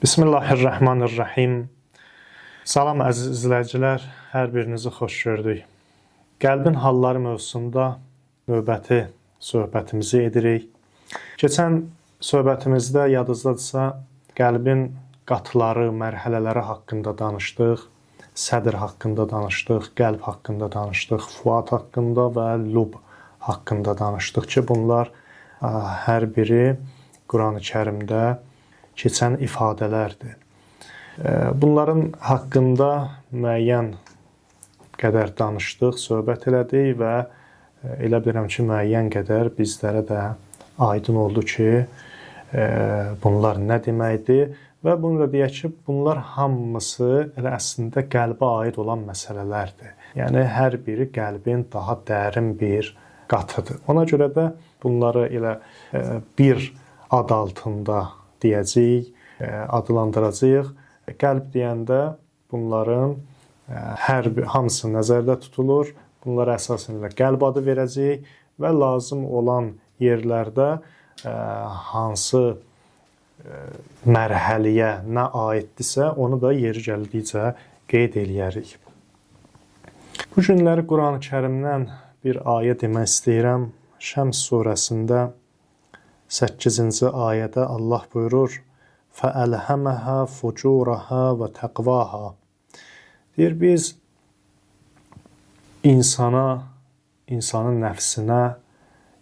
Bismillahirrahmanirrahim. Salam əziz izləyicilər, hər birinizi xoş gördük. Qəlbin halları mövzusunda növbəti söhbətimizi edirik. Keçən söhbətimizdə yadınızdadırsa, qəlbin qatları, mərhələləri haqqında danışdıq, sədr haqqında danışdıq, qəlb haqqında danışdıq, fuad haqqında və lub haqqında danışdıq ki, bunlar hər biri Qurani-Kərimdə keçən ifadələrdir. Bunların haqqında müəyyən qədər danışdıq, söhbət elədik və elə bilirəm ki, müəyyən qədər bizlərə də aydın oldu ki, bunlar nə deməkdir və bunu da deyək ki, bunlar hamısı elə əslində qəlbə aid olan məsələlərdir. Yəni, hər biri qəlbin daha dərin bir qatıdır. Ona görə də bunları elə bir ad altında deyəcəyik, adlandıracağıq. Qəlb deyəndə bunların hamısı nəzərdə tutulur. Bunlara əsasən ilə qəlb adı verəcəyik və lazım olan yerlərdə hansı mərhələyə nə aiddirsə, onu da yeri gəldikcə qeyd eləyərik. Bu günləri Qurani-Kərimdən bir ayə demək istəyirəm. Şəms surəsində 8-ci ayədə Allah buyurur: فَأَلْهَمَهَا فُجُورَهَا وَتَقْوَاهَا. Deyir, biz insanın nəfsinə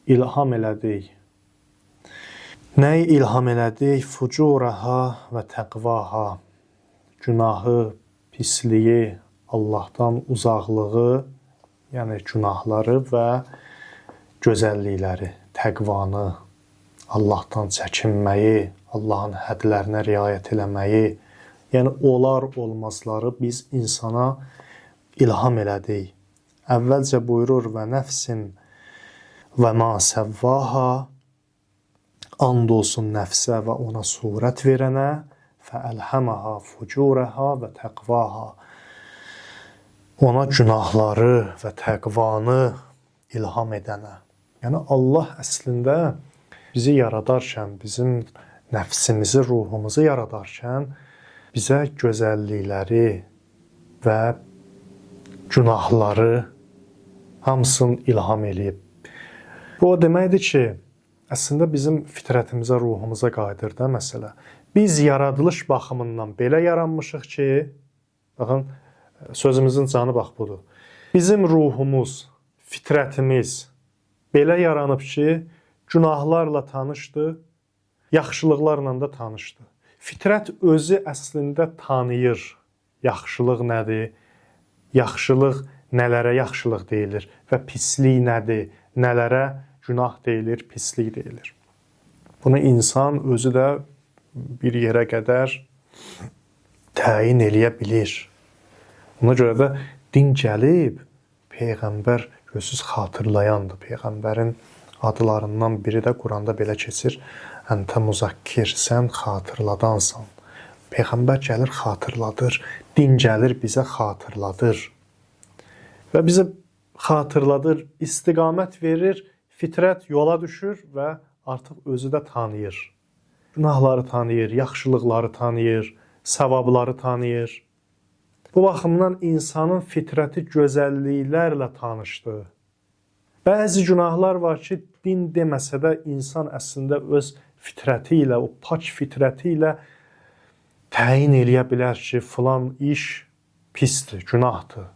ilham elədik. Nəyi ilham elədik? فُجُورَهَا وَتَقْوَاهَا. Günahı, pisliyi, Allahdan uzaqlığı, yəni günahları və gözəllikləri, təqvanı, Allahdan çəkinməyi, Allahın hədlərinə riayət eləməyi, yəni olmazları biz insana ilham elədik. Əvvəlcə buyurur və nəfsin və ma səvvaha, and olsun nəfsə və ona surət verənə, fəəlhəməha fucurəha və təqvaha. Ona günahları və təqvanı ilham edənə. Yəni Allah əslində bizi yaradarkən, bizim nəfsimizi, ruhumuzu yaradarkən bizə gözəllikləri və günahları hamısını ilham eləyib. Bu o deməkdir ki, əslində bizim fitrətimizə, ruhumuza qayıdır da məsələ. Biz yaradılış baxımından belə yaranmışıq ki, baxın, sözümüzün canı bax budur. Bizim ruhumuz, fitrətimiz belə yaranıb ki, günahlarla tanışdı, yaxşılıqlarla da tanışdı. Fitrət özü əslində tanıyır. Yaxşılıq nədir? Yaxşılıq nələrə yaxşılıq deyilir və pislik nədir? Nələrə günah deyilir, pislik deyilir. Bunu insan özü də bir yerə qədər təyin eləyə bilir. Ona görə də din gəlib, Peyğəmbər gözsüz xatırlayandır. Peyğəmbərin adlarından biri də Quranda belə keçir: Əntə muzakkir, sən xatırladansan. Peyğəmbər gəlir, xatırladır. Din gəlir, bizə xatırladır. Və bizə xatırladır, istiqamət verir, fitrət yola düşür və artıq özü də tanıyır. Günahları tanıyır, yaxşılıqları tanıyır, savabları tanıyır. Bu baxımdan insanın fitrəti gözəlliklərlə tanışdı. Bəzi günahlar var ki, din deməsə də insan əslində öz fitrəti ilə, o pak fitrəti ilə təyin eləyə bilər ki, filan iş pisdir, günahdır.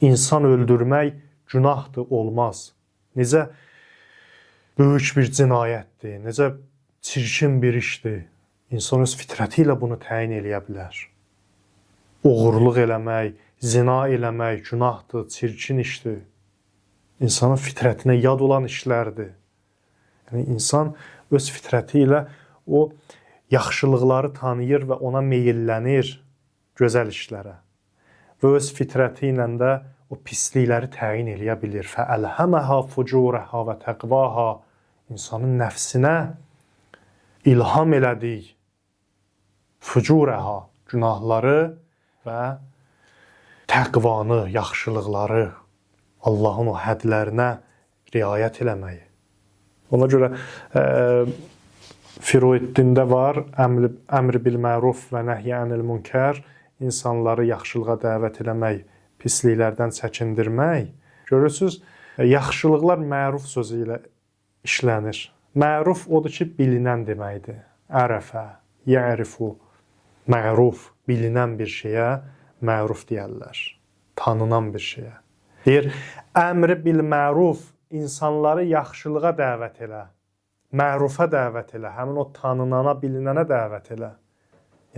İnsan öldürmək günahdır, olmaz. Necə böyük bir cinayətdir, necə çirkin bir işdir. İnsan öz fitrəti ilə bunu təyin eləyə bilər. Oğurluq eləmək, zina eləmək günahdır, çirkin işdir. İnsanın fitrətinə yad olan işlərdir. Yəni, insan öz fitrəti ilə o yaxşılıqları tanıyır və ona meyillənir, gözəl işlərə. Və öz fitrəti ilə də o pislikləri təyin eləyə bilir. Fəəlhəməhə fucurəhə və təqvaha. İnsanın nəfsinə ilham elədik. Fucurəhə, günahları və təqvanı, yaxşılıqları, Allahın o hədlərinə riayət eləməyi. Ona görə Freud'də var, əmr bil məruf və nəhy anil münkər, insanları yaxşılığa dəvət eləmək, pisliklərdən çəkindirmək. Görürsüz, yaxşılıqlar məruf sözü ilə işlənir. Məruf odur ki, bilinən deməkdir. Ərəfə, yərifu, məruf, bilinən bir şeyə məruf deyərlər. Tanınan bir şeyə. Deyir, əmr bil məruf, insanları yaxşılığa dəvət elə. Mərufa dəvət elə. Həmin o tanınana, bilinənə dəvət elə.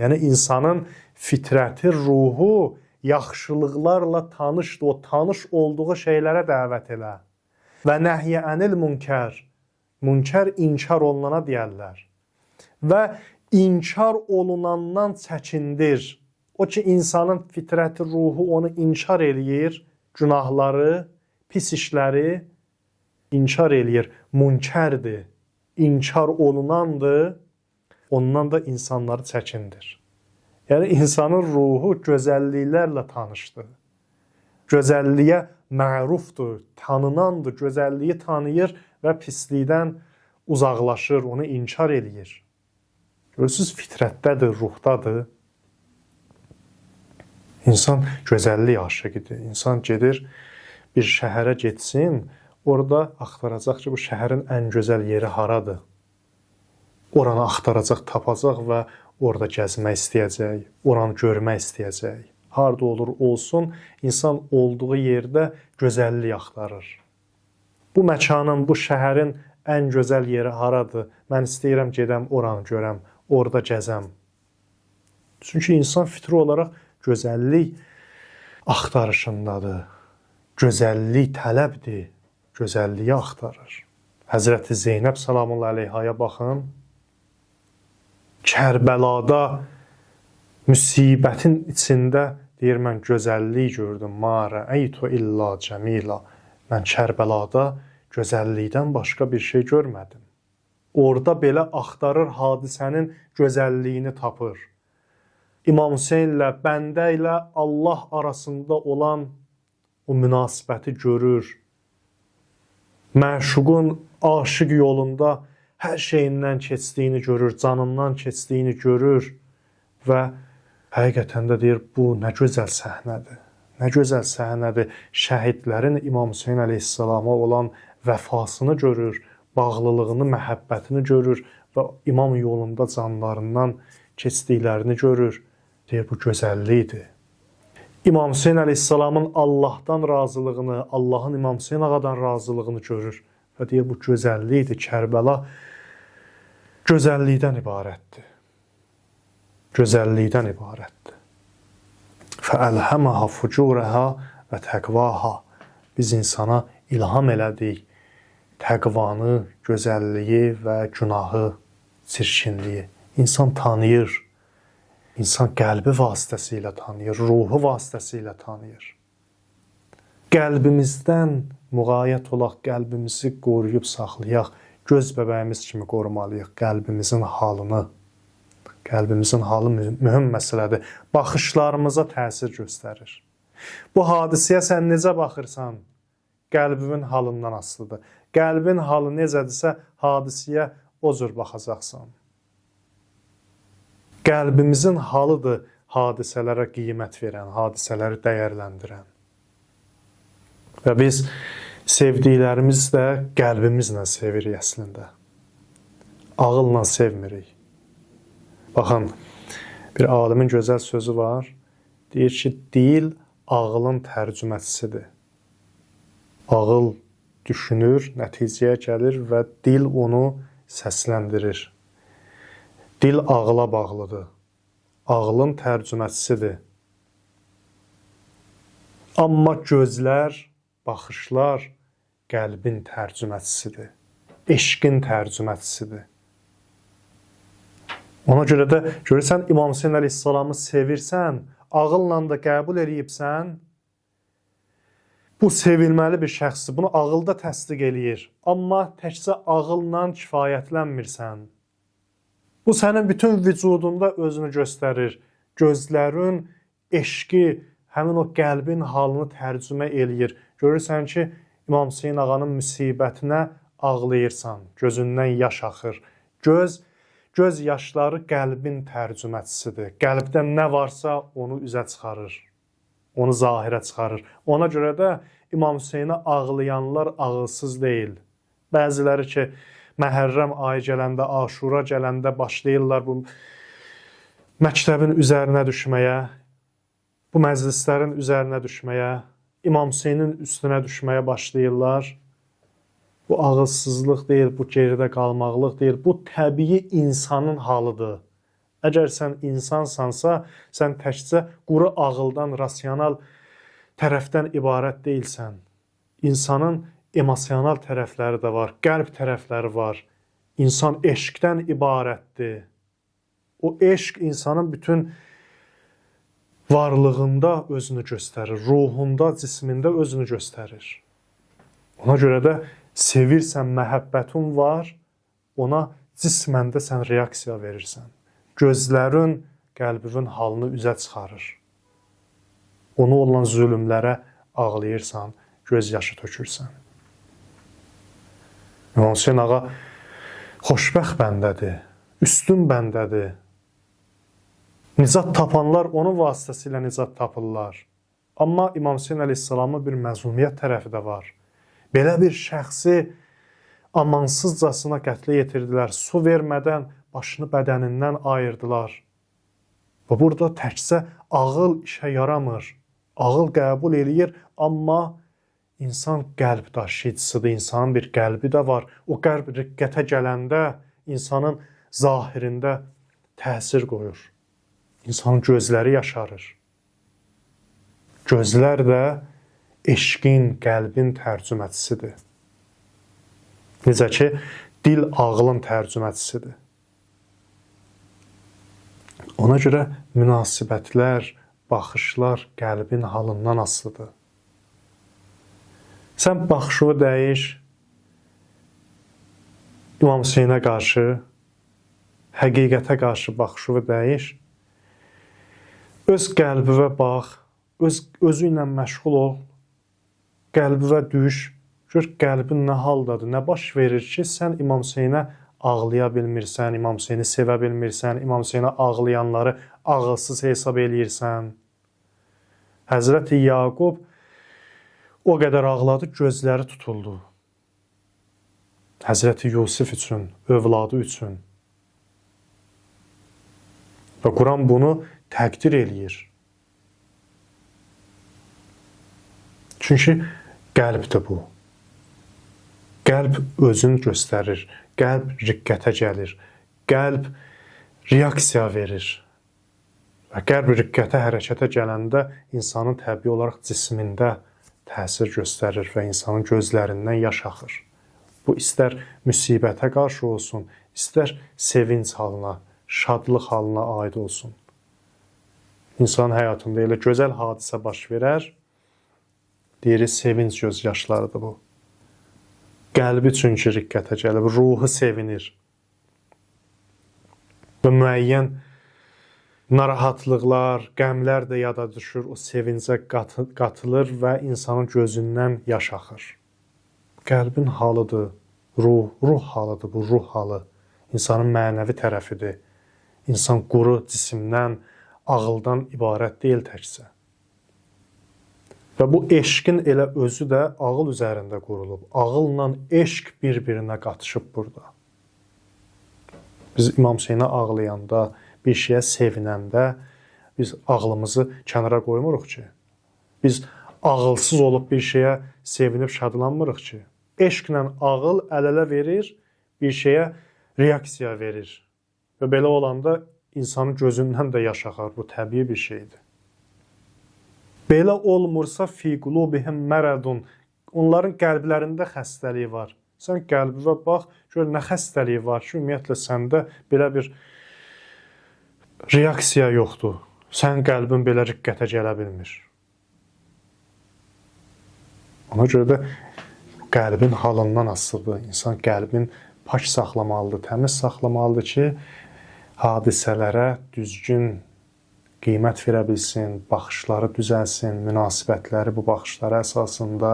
Yəni, insanın fitrəti, ruhu yaxşılıqlarla tanışdır. O tanış olduğu şeylərə dəvət elə. Və nəhyə ənil münkər. Münkər inkar olunana deyərlər. Və inkar olunandan çəkindir. O ki, insanın fitrəti, ruhu onu inkar eləyir. Günahları, pis işləri inkar eləyir. Münkərdir. İnkar olunandır. Ondan da insanları çəkindir. Yəni, insanın ruhu gözəlliklərlə tanışdır. Gözəlliyə mərufdur, tanınandır, gözəlliyi tanıyır və pislikdən uzaqlaşır, onu inkar eləyir. Görürsünüz, fitrətdədir, ruhdadır. İnsan gözəllik aşıqıdır. İnsan gedir, bir şəhərə getsin, orada axtaracaq ki, bu şəhərin ən gözəl yeri haradır. Oranı axtaracaq, tapacaq və orada gəzmək istəyəcək, oranı görmək istəyəcək. Harada olur, olsun, insan olduğu yerdə gözəllik axtarır. Bu məkanın, bu şəhərin ən gözəl yeri haradır? Mən istəyirəm, gedəm, oranı görəm, orada gəzəm. Çünki insan fitri olaraq gözəllik axtarışındadır. Gözəllik tələbdir, gözəlliyi axtarır. Həzrəti Zeynəb salamullahi əleyhaya baxın. Kərbəlada müsibətin içində deyir, mən gözəllik gördüm. Ma rəəytu illa cəmila. Mən Kərbəlada gözəllikdən başqa bir şey görmədim. Orada belə axtarır, hadisənin gözəlliyini tapır. İmam Hüseynlə, bəndə ilə Allah arasında olan o münasibəti görür. Məşuqun aşiq yolunda hər şeyindən keçdiyini görür, canından keçdiyini görür və həqiqətən də deyir, bu nə gözəl səhnədir. Nə gözəl səhnədir. Şəhidlərin İmam Hüseyn əleyhissalama olan vəfasını görür, bağlılığını, məhəbbətini görür və imam yolunda canlarından keçdiklərini görür. Deyir, bu gözəllikdir. İmam Hüseyn əleyhissalamın Allahdan razılığını, Allahın İmam Hüseyn ağadan razılığını görür və deyir, bu gözəllikdir. Kərbəla gözəllikdən ibarətdir. Gözəllikdən ibarətdir. Fəəlhəməhə fucurəhə və təqvaha. Biz insana ilham elədik təqvanı, gözəlliyi və günahı, çirkinliyi. İnsan tanıyır. İnsan qəlbi vasitəsilə tanıyır, ruhu vasitəsilə tanıyır. Qəlbimizdən müğayət olaq, qəlbimizi qoruyub saxlayaq, göz bəbəyimiz kimi qorumalıyıq qəlbimizin halını. Qəlbimizin halı mühüm məsələdir. Baxışlarımıza təsir göstərir. Bu hadisəyə sən necə baxırsan, qəlbinin halından asılıdır. Qəlbin halı necədirsə, hadisəyə o cür baxacaqsan. Qəlbimizin halıdır hadisələrə qiymət verən, hadisələri dəyərləndirən. Və biz sevdiklərimiz də qəlbimizlə sevirik əslində. Ağılla sevmirik. Baxın, bir alimin gözəl sözü var. Deyir ki, dil ağılın tərcümətçisidir. Ağıl düşünür, nəticəyə gəlir və dil onu səsləndirir. Dil ağıla bağlıdır. Ağılın tərcümətçisidir. Amma gözlər, baxışlar qəlbin tərcümətçisidir. Eşqin tərcümətçisidir. Ona görə də görürsən, İmam Hüseyn əleyhissalamı sevirsən, ağılla da qəbul edibsən, bu sevilməli bir şəxsdir. Bunu ağılda təsdiq eləyir. Amma təkcə ağılla kifayətlənmirsən. Bu sənin bütün vücudunda özünü göstərir. Gözlərin eşqi, həmin o qəlbin halını tərcümə eləyir. Görürsən ki, İmam Hüseyn ağanın müsibətinə ağlayırsan, gözündən yaş axır. Göz göz yaşları qəlbin tərcümətçisidir. Qəlbdə nə varsa onu üzə çıxarır. Onu zahirə çıxarır. Ona görə də İmam Hüseynə ağlayanlar ağılsız deyil. Bəziləri ki, Məhərrəm ayı gələndə, Aşura gələndə başlayırlar bu məktəbin üzərinə düşməyə, bu məclislərin üzərinə düşməyə, İmam Hüseynin üstünə düşməyə başlayırlar. Bu ağılsızlıq deyil, bu geridə qalmaqlıq deyil. Bu təbii insanın halıdır. Əgər sən insansansa, sən təkcə quru ağıldan, rasional tərəfdən ibarət deyilsən. İnsanın emosional tərəfləri də var, qəlb tərəfləri var. İnsan eşqdən ibarətdir. O eşq insanın bütün varlığında özünü göstərir, ruhunda, cismində özünü göstərir. Ona görə də sevirsən, məhəbbətin var, ona cisməndə sən reaksiya verirsən. Gözlərin qəlbinin halını üzə çıxarır. Onu olan zülümlərə ağlayırsan, göz yaşı tökürsən. İmam Hüseyn ağa xoşbəxt bəndədir, üstün bəndədir. Nicat tapanlar onun vasitəsilə nicat tapırlar. Amma İmam Hüseyn əleyhissalamın bir məzlumiyyət tərəfi də var. Belə bir şəxsi amansızcasına qətlə yetirdilər. Su vermədən başını bədənindən ayırdılar. Və burada təkcə ağıl işə yaramır. Ağıl qəbul eləyir, amma insan qəlb daşıyıcısıdır. İnsanın bir qəlbi də var. O qəlb riqqətə gələndə insanın zahirində təsir qoyur. İnsanın gözləri yaşarır. Gözlər də eşqin, qəlbin tərcümətçisidir. Necə ki, dil ağlın tərcümətçisidir. Ona görə münasibətlər, baxışlar qəlbin halından asılıdır. Sən baxışını dəyiş, İmam Hüseynə qarşı, həqiqətə qarşı baxışını dəyiş, öz qəlbivə bax, özü ilə məşğul ol, qəlbivə düş, gör qəlbin nə haldadır, nə baş verir ki, sən İmam Hüseynə ağlaya bilmirsən, İmam Hüseyni sevə bilmirsən, İmam Hüseynə ağlayanları ağılsız hesab eləyirsən. Həzrəti Yaqub o qədər ağladı, gözləri tutuldu. Həzrəti Yusuf üçün, övladı üçün. Və Quran bunu təqdir eləyir. Çünki qəlbdir bu. Qəlb özünü göstərir. Qəlb riqqətə gəlir. Qəlb reaksiya verir. Və qəlb riqqətə, hərəkətə gələndə insanın təbii olaraq cismində təsir göstərir və insanın gözlərindən yaş axır. Bu istər müsibətə qarşı olsun, istər sevinç halına, şadlıq halına aid olsun. İnsanın həyatında elə gözəl hadisə baş verər, deyirik sevinç göz yaşlarıdır bu. Qəlbi çünki riqqətə gəlib, ruhu sevinir. Və müəyyən narahatlıqlar, qəmlər də yada düşür, o sevincə qatılır və insanın gözündən yaş axır. Qəlbin halıdır, ruh halıdır, bu ruh halı. İnsanın mənəvi tərəfidir. İnsan quru cisimdən, ağıldan ibarət deyil təkcə. Və bu eşqin elə özü də ağıl üzərində qurulub. Ağılla eşq bir-birinə qatışıb burada. Biz İmam Hüseynə ağlayanda, bir şeyə sevinəndə biz ağlımızı kənara qoymuruq ki. Biz ağılsız olub bir şeyə sevinib şadlanmırıq ki. Eşqlə ağıl əl-ələ verir, bir şeyə reaksiya verir. Və belə olanda insanın gözündən də yaş axar. Bu təbii bir şeydir. Belə olmursa fi qulubihim məradun. Onların qəlblərində xəstəliyi var. Sən qəlbivə bax, gör nə xəstəliyi var ki, ümumiyyətlə səndə belə bir reaksiya yoxdur. Sən qəlbin belə riqqətə gələ bilmir. Ona görə də qəlbin halından asılıdır. İnsan qəlbin pak saxlamalıdır, təmiz saxlamalıdır ki, hadisələrə düzgün qiymət verə bilsin, baxışları düzəlsin, münasibətləri bu baxışlara əsasında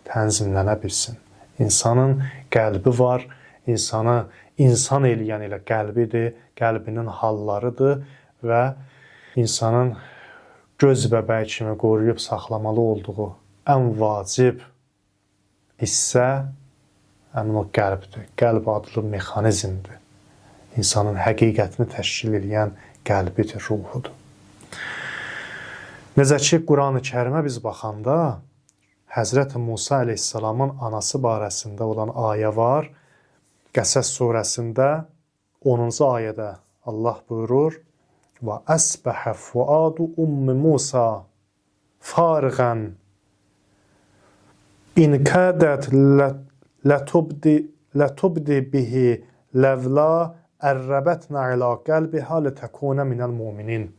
tənzimlənə bilsin. İnsanın qəlbi var, insanı insan eləyən elə qəlbidir, qəlbinin hallarıdır və insanın göz bəbəyi kimi qoruyub saxlamalı olduğu ən vacib hissə həmin o qəlbdir. Qəlb adlı mexanizmdir. İnsanın həqiqətini təşkil edən qəlbidir, ruhudur. Necə ki, Quran-ı Kərimə biz baxanda Həzrət Musa əleyhissalamın anası barəsində olan ayə var. Qəsəs surəsində 10-cu ayədə Allah buyurur: "Və əsbəhə fuadu ummi Musa fariğən in kədət lətubdi bihi ləvla ərrəbətnə ilə qəlbihə lətəkunə minəl müminin."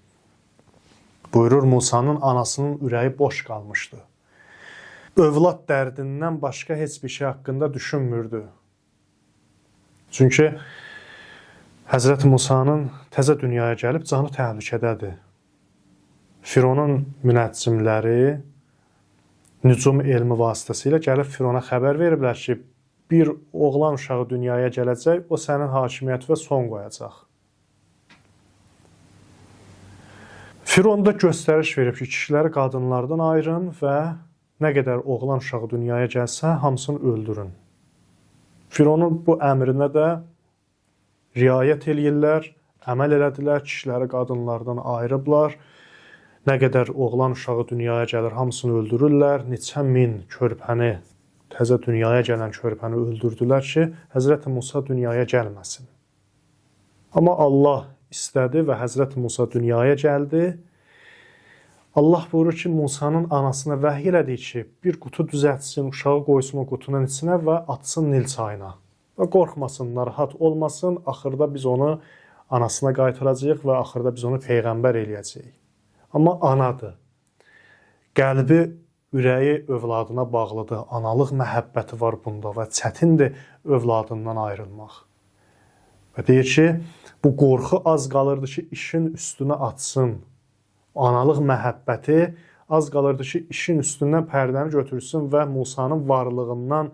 Buyurur, Musanın anasının ürəyi boş qalmışdı. Övlad dərdindən başqa heç bir şey haqqında düşünmürdü. Çünki Həzrət Musanın təzə dünyaya gəlib canı təhlükədədir. Fironun münəccimləri nücum elmi vasitəsilə gəlib Firona xəbər veriblər ki, bir oğlan uşağı dünyaya gələcək, o sənin hakimiyyətinə son qoyacaq. Firon da göstəriş verib ki, kişiləri qadınlardan ayırın və nə qədər oğlan uşağı dünyaya gəlsə, hamısını öldürün. Fironun bu əmrinə də riayət eləyirlər, əməl elədilər, kişiləri qadınlardan ayırıblar. Nə qədər oğlan uşağı dünyaya gəlir, hamısını öldürürlər. Neçə min körpəni, təzə dünyaya gələn körpəni öldürdülər ki, Həzrət Musa dünyaya gəlməsin. Amma Allah istədi və Həzrət Musa dünyaya gəldi. Allah buyurur ki, Musanın anasına vəhy elədi ki, bir qutu düzəltsin, uşağı qoysun o qutunun içinə və atsın Nil çayına. Və qorxmasın, narahat olmasın, axırda biz onu anasına qaytaracağıq və axırda biz onu peyğəmbər eləyəcəyik. Amma anadır. Qəlbi, ürəyi övladına bağlıdır, analıq məhəbbəti var bunda və çətindir övladından ayrılmaq. Və deyir ki, bu qorxu az qalırdı ki, işin üstünə atsın. Analıq məhəbbəti az qalırdı ki, işin üstündən pərdəni götürsün və Musanın varlığından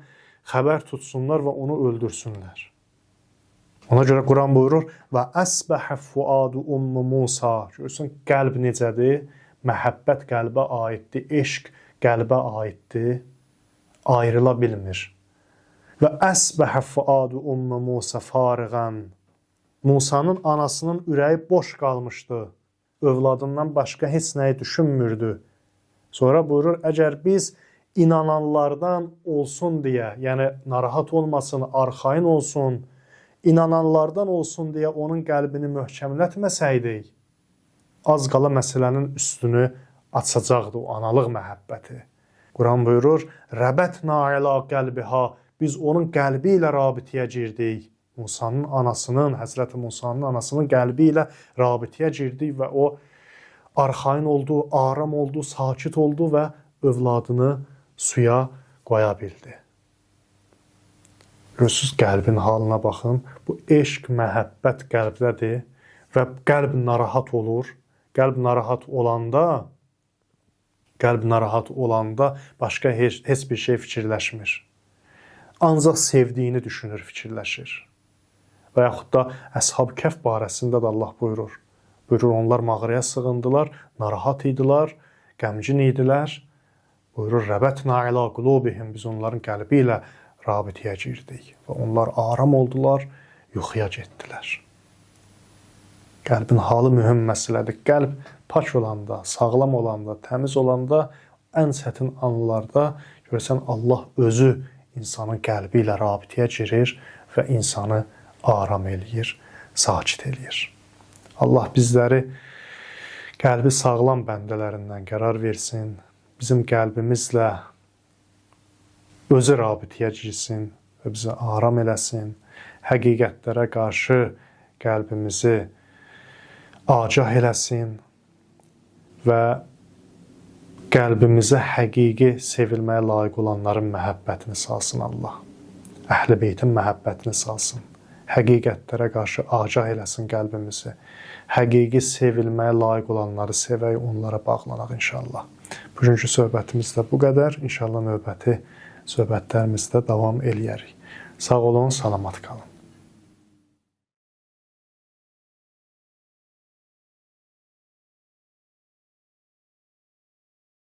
xəbər tutsunlar və onu öldürsünlər. Ona görə Quran buyurur: "Və əsbəhə fuadu ummu Musa." Görürsən, qəlb necədir? Məhəbbət qəlbə aiddir, eşq qəlbə aiddir, ayrıla bilmir. Və əsbəhə fuadu ummu Musa fariğən. Musanın anasının ürəyi boş qalmışdı. Övladından başqa heç nəyi düşünmürdü. Sonra buyurur, əgər biz inananlardan olsun deyə, yəni narahat olmasın, arxayın olsun, inananlardan olsun deyə onun qəlbini möhkəmlətməsəydik, az qala məsələnin üstünü açacaqdı o analıq məhəbbəti. Quran buyurur, rəbətnə ilə qəlbihə, biz onun qəlbi ilə rabitəyə girdik. Musanın anasının, Həzrəti Musanın anasının qəlbi ilə rabitəyə girdik və o arxayın oldu, aram oldu, sakit oldu və övladını suya qoya bildi. Görürsünüz, qəlbin halına baxın. Bu eşq, məhəbbət qəlbdədir və qəlb narahat olur. Qəlb narahat olanda başqa heç bir şey fikirləşmir. Ancaq sevdiyini düşünür, fikirləşir. Və yaxud da Əshab Kəhf barəsində də Allah buyurur. Buyurur, onlar mağaraya sığındılar, narahat idilər, qəmgin idilər. Buyurur, rəbətnə ilə qulubihim, biz onların qəlbi ilə rabitəyə girdik. Və onlar aram oldular, yuxuya getdilər. Qəlbin halı mühüm məsələdir. Qəlb pak olanda, sağlam olanda, təmiz olanda, ən çətin anlarda görürsən Allah özü insanın qəlbi ilə rabitəyə girir və insanı aram eləyir, sakit eləyir. Allah bizləri qəlbi sağlam bəndələrindən qərar versin, bizim qəlbimizlə özü rabitəyə girsin və bizi aram eləsin, həqiqətlərə qarşı qəlbimizi agah eləsin və qəlbimizə həqiqi sevilməyə layiq olanların məhəbbətini salsın Allah. Əhl-i Beytin məhəbbətini salsın. Həqiqətlərə qarşı agah eləsin qəlbimizi. Həqiqi sevilməyə layiq olanları sevək, onlara bağlanaq inşallah. Bugünkü söhbətimiz də bu qədər. İnşallah növbəti söhbətlərimizdə davam eləyərik. Sağ olun, salamat qalın.